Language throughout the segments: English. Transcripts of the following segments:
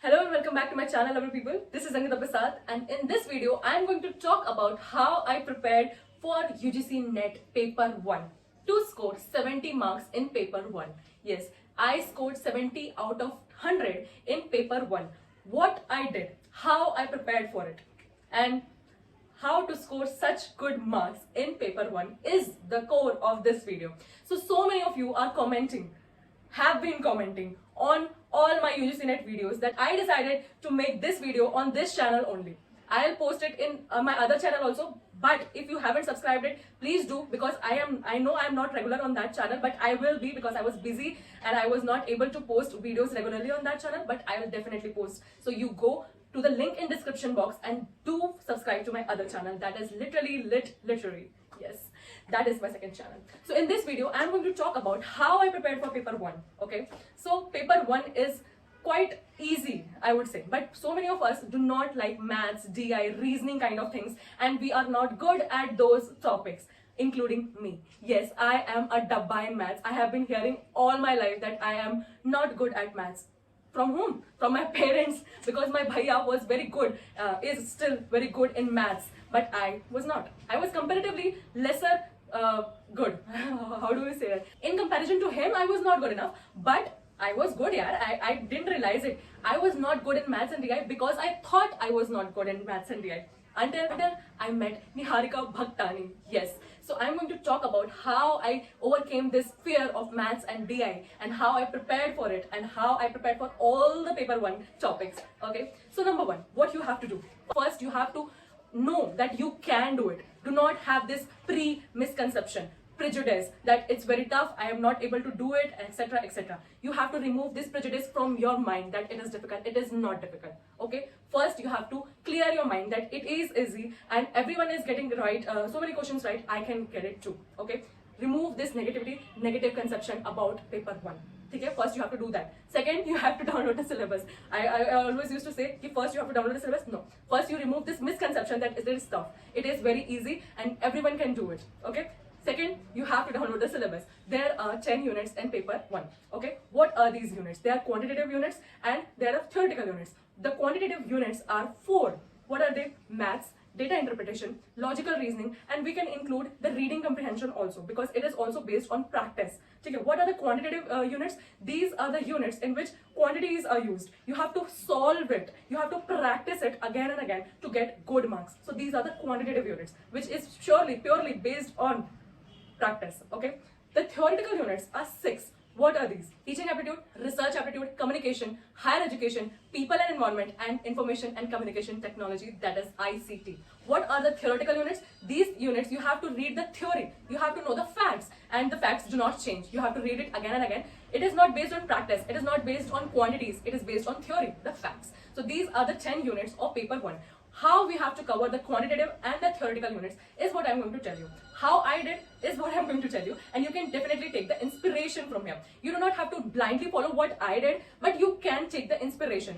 Hello and welcome back to my channel, lovely people. This is Angita Prasad, and in this video I am going to talk about how I prepared for UGC NET Paper 1 to score 70 marks in Paper 1. Yes, I scored 70 out of 100 in Paper 1. What I did, how I prepared for it, and how to score such good marks in Paper 1 is the core of this video. So many of you are have been commenting on all my UGC NET videos that I decided to make this video on this channel only. I'll post it in my other channel also, but if you haven't subscribed it, please do, because I know I'm not regular on that channel, but I will be, because I was busy and I was not able to post videos regularly on that channel, but I will definitely post. So you go to the link in description box and do subscribe to my other channel, that is literally literary. Yes, that is my second channel. So in this video I'm going to talk about how I prepared for paper 1. Okay, so paper 1 is quite easy, I would say, but so many of us do not like maths, DI, reasoning kind of things, and we are not good at those topics, including me. Yes, I am a dabba in maths. I have been hearing all my life that I am not good at maths. From whom? From my parents, because my bhaiya was very good, is still very good in maths, but I was not. I was comparatively lesser good. How do we say that? In comparison to him, I was not good enough, but I was good, yeah. I didn't realize it. I was not good in maths and DI because I thought I was not good in maths and DI. Until I met Niharika Bhaktani. Yes. So I'm going to talk about how I overcame this fear of maths and DI, and how I prepared for it, and how I prepared for all the paper 1 topics. Okay. So number 1, what you have to do. First, you have to know that you can do it. Do not have this misconception, prejudice that it's very tough, I am not able to do it, etc, etc. You have to remove this prejudice from your mind that it is difficult. It is not difficult. Okay, first you have to clear your mind that it is easy and everyone is getting right, so many questions right, I can get it too. Okay, remove this negative conception about paper 1. Okay, first you have to do that. Second, you have to download the syllabus. I always used to say, first you have to download the syllabus. No, first you remove this misconception that it is tough. It is very easy and everyone can do it. Okay. Second, you have to download the syllabus. There are 10 units in paper 1. Okay, what are these units? They are quantitative units and there are theoretical units. The quantitative units are 4. What are they? Maths, data interpretation, logical reasoning, and we can include the reading comprehension also, because it is also based on practice. Okay, what are the quantitative units? These are the units in which quantities are used. You have to solve it. You have to practice it again and again to get good marks. So these are the quantitative units, which is purely based on practice. Okay, the theoretical units are 6. What are these? Teaching aptitude, research aptitude, communication, higher education, people and environment, and information and communication technology, that is ICT. What are the theoretical units? These units, you have to read the theory, you have to know the facts, and the facts do not change. You have to read it again and again. It is not based on practice, it is not based on quantities, it is based on theory, the facts. So these are the 10 units of paper 1. How we have to cover the quantitative and the theoretical units is what I'm going to tell you. How I did is what I'm going to tell you, and you can definitely take the inspiration from here. You do not have to blindly follow what I did, but you can take the inspiration.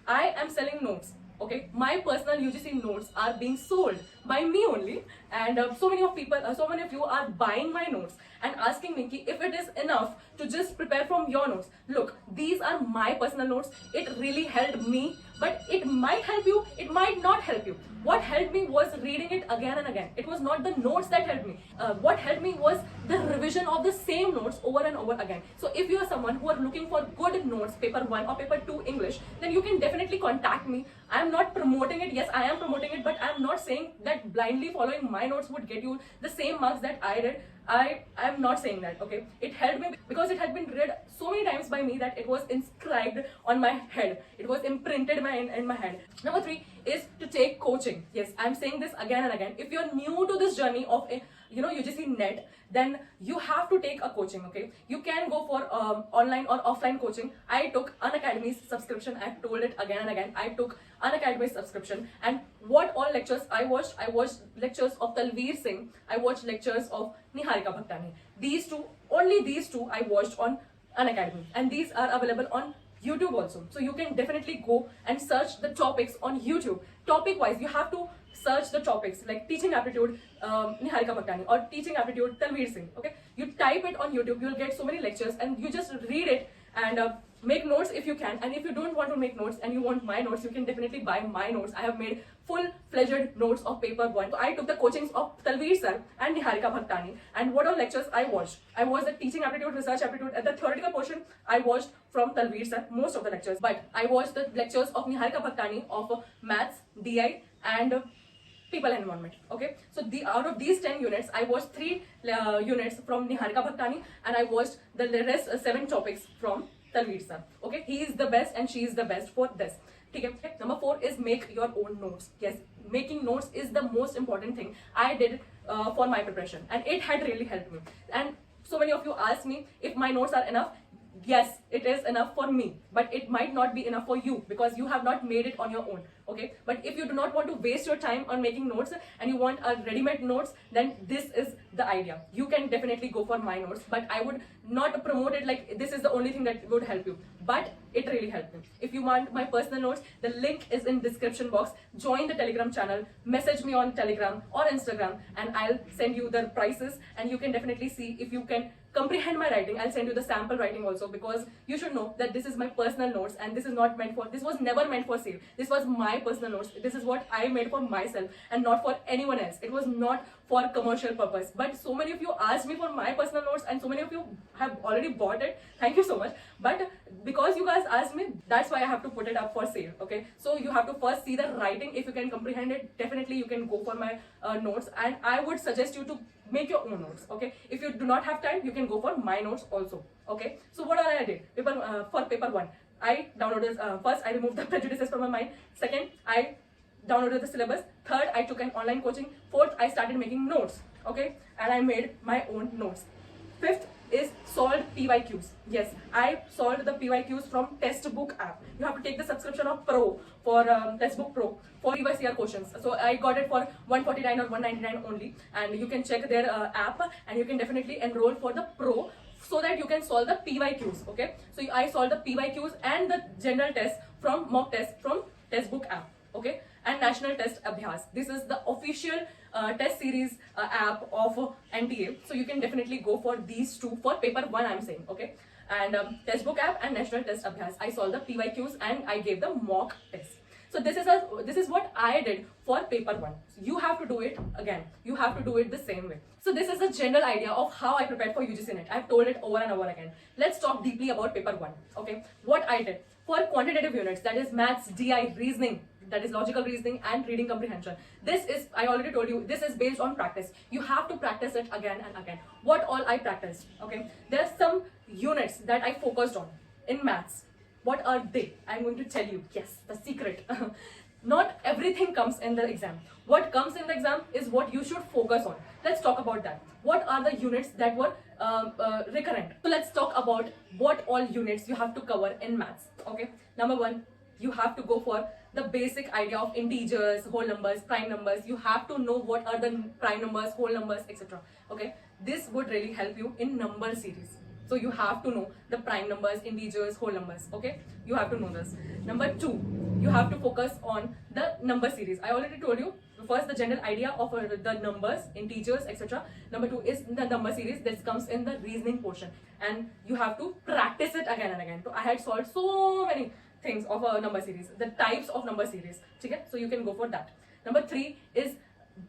I am selling notes. Okay, my personal UGC notes are being sold by me only, and so many of you are buying my notes and asking me if it is enough to just prepare from your notes. Look, these are my personal notes. It really helped me, but it might help you, it might not help you. What helped me was reading it again and again. It was not the notes that helped me. What helped me was the revision of the same notes over and over again. So if you are someone who are looking for good notes, paper 1 or paper 2 English, then you can definitely contact me. I am not promoting it. Yes, I am promoting it, but I am not saying that blindly following my notes would get you the same marks that I did. I am not saying that. Okay, it helped me because it had been read so many times by me that it was inscribed on my head. It was imprinted in my head. Number 3 is to take coaching. Yes, I'm saying this again and again. If you're new to this journey of UGC NET, then you have to take a coaching. Okay, you can go for online or offline coaching. I took Unacademy's subscription. I've told it again and again. I took Unacademy's subscription, and what all lectures I watched lectures of Talveer Singh. I watched lectures of Niharika Bhaktani. Only these two I watched on Unacademy, and these are available on YouTube also. So you can definitely go and search the topics on YouTube. Topic wise, you have to search the topics like teaching aptitude Niharika Bhaktani or teaching aptitude Talveer Singh. Okay, you type it on YouTube, you'll get so many lectures and you just read it and make notes if you can. And if you don't want to make notes and you want my notes, you can definitely buy my notes. I have made full-fledged notes of paper 1. So I took the coachings of Talveer sir and Niharika Bhaktani, and what all lectures I watched. I watched the teaching aptitude, research aptitude, and the theoretical portion I watched from Talveer sir, most of the lectures. But I watched the lectures of Niharika Bhaktani of maths, DI, and people and environment. Okay, so out of these 10 units, I watched 3 units from Niharika Bhaktani, and I watched the rest 7 topics from Talveer sir. Okay, he is the best and she is the best for this. Okay. Number 4 is make your own notes. Yes, making notes is the most important thing I did for my preparation, and it had really helped me. And so many of you asked me if my notes are enough. Yes, it is enough for me, but it might not be enough for you because you have not made it on your own. Okay, but if you do not want to waste your time on making notes and you want a ready-made notes, then this is the idea. You can definitely go for my notes, but I would not promote it like this is the only thing that would help you, but it really helped me. If you want my personal notes, the link is in description box. Join the Telegram channel, message me on Telegram or Instagram, and I'll send you the prices, and you can definitely see if you can comprehend my writing. I'll send you the sample writing also, because you should know that this is my personal notes and this is not meant for, this was never meant for sale. This was my personal notes. This is what I made for myself and not for anyone else. It was not for commercial purpose. But so many of you asked me for my personal notes and so many of you have already bought it. Thank you so much. But because you guys asked me, that's why I have to put it up for sale. Okay, so you have to first see the writing. If you can comprehend it, definitely you can go for my notes, and I would suggest you to make your own notes. Okay, if you do not have time, you can go for my notes also. Okay, so what I did for paper 1, I downloaded first I removed the prejudices from my mind. Second, I downloaded the syllabus. Third, I took an online coaching. Fourth, I started making notes. Okay, and I made my own notes. Fifth is solved PYQs. Yes, I solved the PYQs from Textbook app. You have to take the subscription of Pro for Textbook Pro for previous year questions. So I got it for 149 or 199 only, and you can check their app, and you can definitely enroll for the Pro so that you can solve the PYQs. Okay, so I solved the PYQs and the general test from mock test from Textbook app. Okay, and National Test Abhyas. This is the official test series app of NTA. So you can definitely go for these 2 for paper 1, I'm saying. Okay, and Textbook app and National Test Abhyas. I solved the PYQs and I gave the mock test. So this is what I did for paper 1. You have to do it again. You have to do it the same way. So this is the general idea of how I prepared for UGC NET. I've told it over and over again. Let's talk deeply about paper 1. Okay, what I did for quantitative units, that is maths, DI, reasoning, that is logical reasoning and reading comprehension. This is, I already told you, this is based on practice. You have to practice it again and again. What all I practiced? Okay, there are some units that I focused on in maths. What are they? I'm going to tell you. Yes, the secret. Not everything comes in the exam. What comes in the exam is what you should focus on. Let's talk about that. What are the units that were recurrent? So let's talk about what all units you have to cover in maths. Okay, number 1, you have to go for the basic idea of integers, whole numbers, prime numbers. You have to know what are the prime numbers, whole numbers, etc. Okay, this would really help you in number series. So you have to know the prime numbers, integers, whole numbers. Okay, you have to know this. Number 2, you have to focus on the number series. I already told you. First, the general idea of the numbers, integers, etc. Number 2 is the number series. This comes in the reasoning portion, and you have to practice it again and again. So I had solved so many things of a number series, the types of number series. Okay, so you can go for that. Number 3 is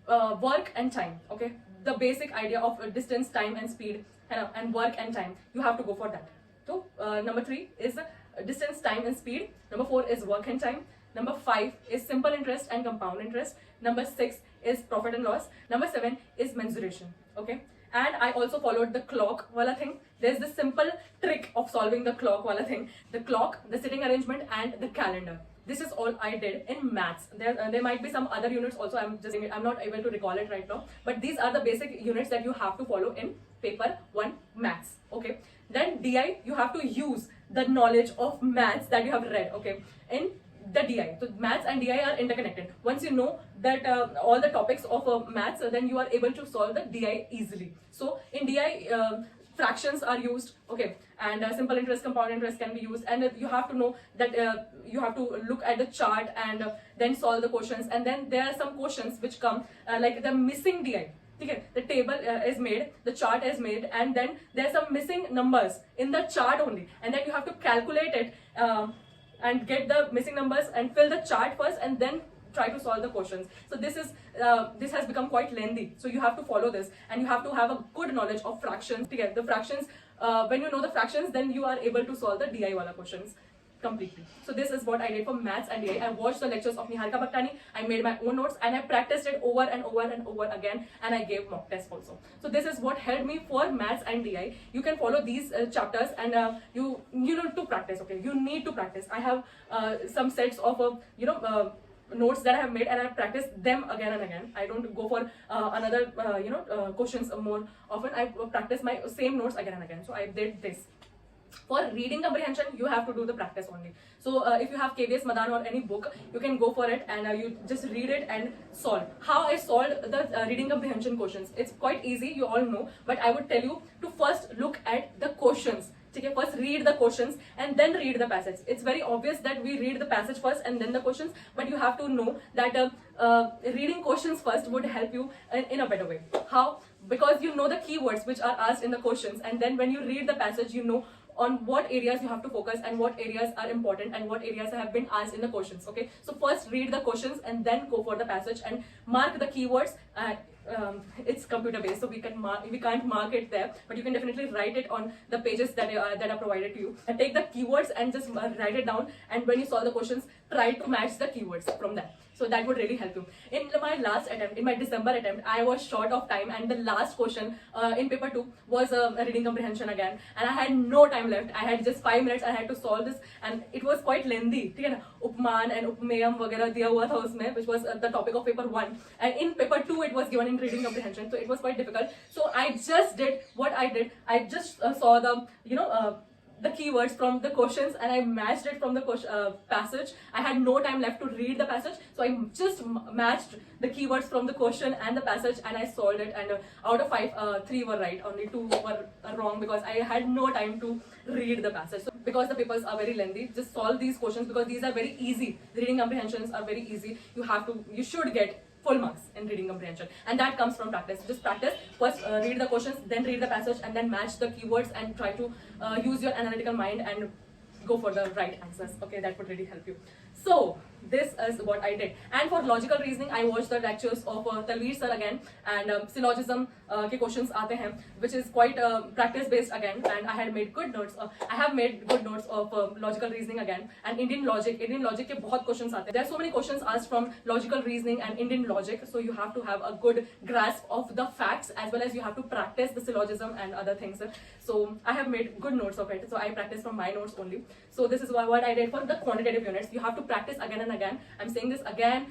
work and time. Okay, the basic idea of distance, time, and speed, and work and time. You have to go for that. So number 3 is distance, time, and speed. Number 4 is work and time. Number 5 is simple interest and compound interest. Number 6 is profit and loss. Number 7 is mensuration. Okay, and I also followed the clock wala thing. There's the simple trick of solving the clock wala thing. The clock, the sitting arrangement, and the calendar. This is all I did in maths. There might be some other units also. I'm not able to recall it right now. But these are the basic units that you have to follow in paper 1 maths. Okay. Then DI, you have to use the knowledge of maths that you have read. Okay. In the DI. So maths and DI are interconnected. Once you know that all the topics of maths, then you are able to solve the DI easily. So in DI, fractions are used, okay, and simple interest, compound interest can be used, and you have to know that you have to look at the chart and then solve the questions. And then there are some questions which come like the missing DI. Okay, the table is made, the chart is made, and then there's some missing numbers in the chart only, and then you have to calculate it and get the missing numbers and fill the chart first, and then try to solve the questions. So this has become quite lengthy, so you have to follow this, and you have to have a good knowledge of fractions. Okay, the fractions, when you know the fractions, then you are able to solve the DI wala questions completely. So this is what I did for maths and DI. I watched the lectures of Niharika Bhaktani, I made my own notes, and I practiced it over and over and over again, and I gave mock tests also. So this is what helped me for maths and DI. You can follow these chapters, and you need to practice. Okay, you need to practice. I have some sets of notes that I have made, and I practice them again and again. I don't go for another questions more often. I practice my same notes again and again. So I did this. For reading comprehension, you have to do the practice only. So if you have KVS Madan or any book, you can go for it, and you just read it and solve. How I solved the reading comprehension questions, it's quite easy, you all know, but I would tell you to first look at the questions. Okay, first read the questions and then read the passage. It's very obvious that we read the passage first and then the questions, but you have to know that reading questions first would help you in a better way. How? Because you know the keywords which are asked in the questions, and then when you read the passage, you know on what areas you have to focus and what areas are important and what areas have been asked in the questions. Okay, so first read the questions and then go for the passage and mark the keywords. It's computer based, so we can't mark it there, but you can definitely write it on the pages that are provided to you, and take the keywords and just write it down, and when you solve the questions, try to match the keywords from that. So that would really help you. In my last attempt, in my December attempt, I was short of time, and the last question in paper 2 was a reading comprehension again, and I had no time left. I had just 5 minutes. I had to solve this, and it was quite lengthy. Upman and Upmeyam वगैरह दिया हुआ था उसमें, which was the topic of paper 1, and in paper 2 it was given in reading comprehension, so it was quite difficult. So I just did what I did. I just saw the keywords from the questions, and I matched it from the passage. I had no time left to read the passage, so I just matched the keywords from the question and the passage, and I solved it. And out of 5, 3 were right, only 2 were wrong because I had no time to read the passage. So because the papers are very lengthy, just solve these questions because these are very easy. The reading comprehensions are very easy. You should get full marks in reading comprehension, and that comes from practice. Just practice first, read the questions, then read the passage, and then match the keywords and try to use your analytical mind and go for the right answers. Okay, that would really help you. So this is what I did. And for logical reasoning, I watched the lectures of Talveer sir again, and syllogism ke questions aate hain, which is quite practice based again, and I had made good notes. I have made good notes of logical reasoning again, and Indian logic ke bahut questions aate hain. There are so many questions asked from logical reasoning and Indian logic, so you have to have a good grasp of the facts as well as you have to practice the syllogism and other things. So I have made good notes of it, so I practice from my notes only. So this is what I did for the quantitative units. You have to practice again and again. I'm saying this again,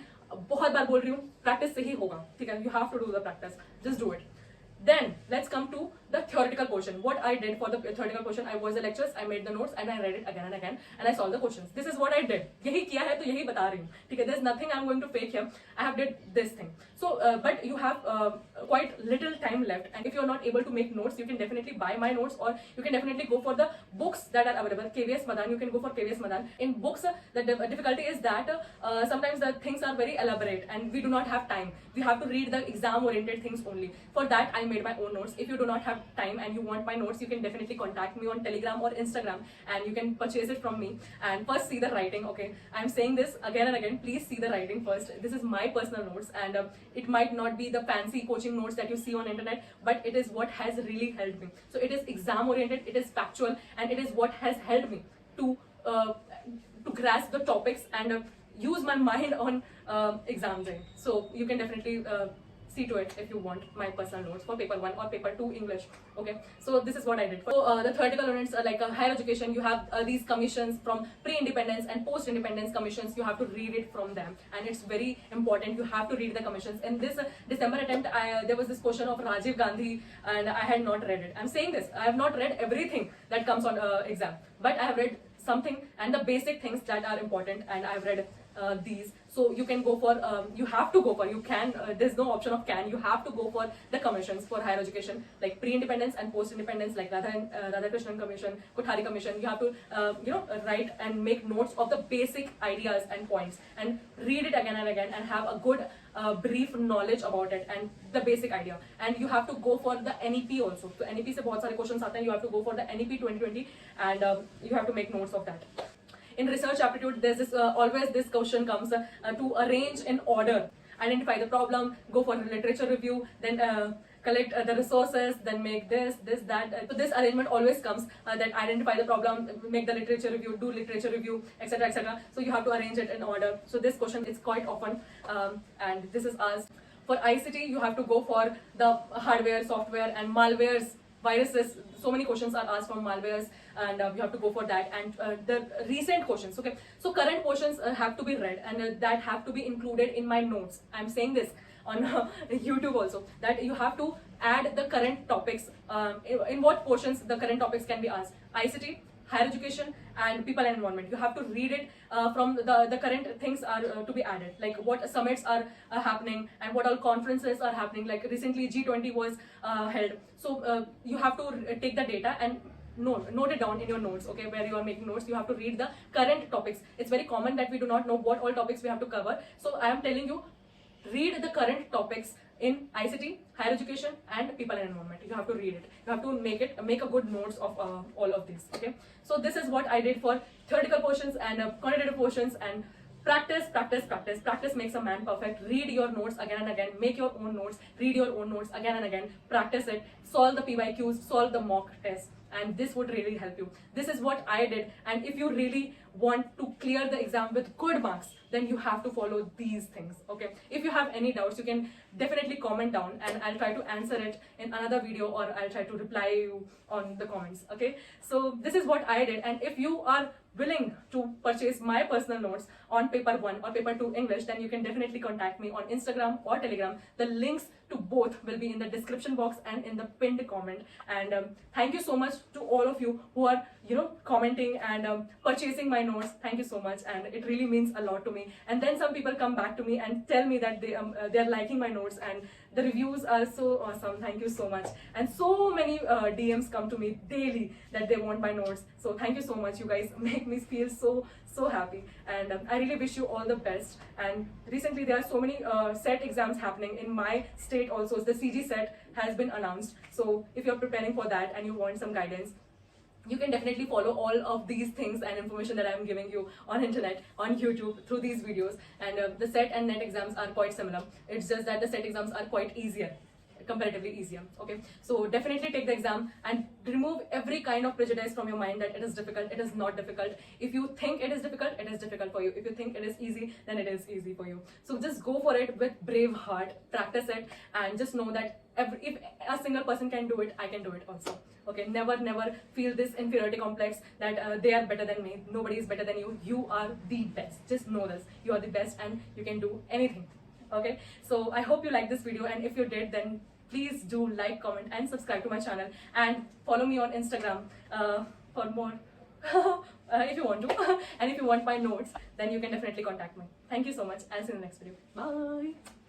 बहुत बार बोल रही हूँ, practice से ही होगा, ठीक है? You have to do the practice. Just do it. Then let's come to the theoretical portion. What I did for the theoretical portion, I watched the lectures, I made the notes, and I read it again and again, and I solved the questions. This is what I did. यही किया है तो यही बता रही हूँ, ठीक है? There's nothing I'm going to fake here. I have did this thing. So, but you have quite little time left, and if you're not able to make notes, you can definitely buy my notes, or you can definitely go for the books that are available. KVS Madan, you can go for KVS Madan. In books, the difficulty is that sometimes the things are very elaborate, and we do not have time. We have to read the exam-oriented things only. For that, I made my own notes. If you do not have time and you want my notes, you can definitely contact me on Telegram or Instagram, and you can purchase it from me. And first see the writing. Okay, I'm saying this again and again. Please see the writing first. This is my personal notes, and it might not be the fancy coaching notes that you see on internet, but it is what has really helped me. So it is exam-oriented, it is factual, and it is what has helped me to grasp the topics and use my mind on exam day. So you can definitely see to it if you want my personal notes for paper 1 or paper 2 English. Okay, so this is what I did. So the theoretical units are like higher education. You have these commissions from pre-independence and post-independence commissions. You have to read it from them, and it's very important. You have to read the commissions. In this December attempt, there was this question of Rajiv Gandhi, and I had not read it. I'm saying this, I have not read everything that comes on exam, but I have read something, and the basic things that are important, and I've read these. So you can go for, you have to go for, you can, there's no option of can, you have to go for the commissions for higher education, like pre-independence and post-independence, like Radhakrishnan Commission, Kothari Commission. You have to, write and make notes of the basic ideas and points, and read it again and again, and have a good brief knowledge about it and the basic idea. And you have to go for the NEP also. So NEP se bahut sare questions aate hain, you have to go for the NEP 2020, and you have to make notes of that. In research aptitude, there's this always this question comes to arrange in order. Identify the problem, go for literature review, then collect the resources, then make this, that. So this arrangement always comes that identify the problem, make the literature review, do literature review, etc., etc. So you have to arrange it in order. So this question is quite often, and this is asked. For ICT, you have to go for the hardware, software, and malwares, viruses. So many questions are asked from malwares, and you have to go for that. And the recent questions, okay, so current questions have to be read, and that have to be included in my notes. I'm saying this on YouTube also, that you have to add the current topics, in what portions the current topics can be asked. ICT, higher education, and people and environment. You have to read it from the current things are to be added, like what summits are happening, and what all conferences are happening. Like recently G20 was held. So you have to take the data and note it down in your notes, okay, where you are making notes. You have to read the current topics. It's very common that we do not know what all topics we have to cover. So I am telling you, read the current topics in ICT, higher education, and people and environment. You have to read it. You have to make a good notes of all of these. Okay. So this is what I did for theoretical portions and quantitative portions. And practice, practice, practice. Practice makes a man perfect. Read your notes again and again. Make your own notes. Read your own notes again and again. Practice it. Solve the PYQs. Solve the mock tests. And this would really help you. This is what I did. And if you really want to clear the exam with good marks, then you have to follow these things, okay? If you have any doubts, you can definitely comment down, and I'll try to answer it in another video, or I'll try to reply you on the comments, okay? So this is what I did. And if you are willing to purchase my personal notes on paper 1 or paper 2 English, then you can definitely contact me on Instagram or Telegram. The links to both will be in the description box and in the pinned comment. And thank you so much to all of you who are commenting and purchasing my notes. Thank you so much, and it really means a lot to me. And then some people come back to me and tell me that they're liking my notes, and the reviews are so awesome. Thank you so much. And so many DMs come to me daily that they want my notes. So thank you so much. You guys make me feel so happy, and I really wish you all the best. And recently there are so many set exams happening in my state also. The CG set has been announced. So if you're preparing for that and you want some guidance, you can definitely follow all of these things and information that I'm giving you on internet, on YouTube, through these videos. And the SET and NET exams are quite similar. It's just that the SET exams are quite easier, comparatively easier, okay? So definitely take the exam and remove every kind of prejudice from your mind that it is difficult. It is not difficult. If you think it is difficult for you. If you think it is easy, then it is easy for you. So just go for it with brave heart, practice it, and just know that if a single person can do it, I can do it also. Okay, never feel this inferiority complex that they are better than me. Nobody is better than you. You are the best. Just know this. You are the best, and you can do anything. Okay, so I hope you liked this video, and if you did, then please do like, comment, and subscribe to my channel, and follow me on Instagram for more if you want to. And if you want my notes, then you can definitely contact me. Thank you so much. I'll see you in the next video. Bye.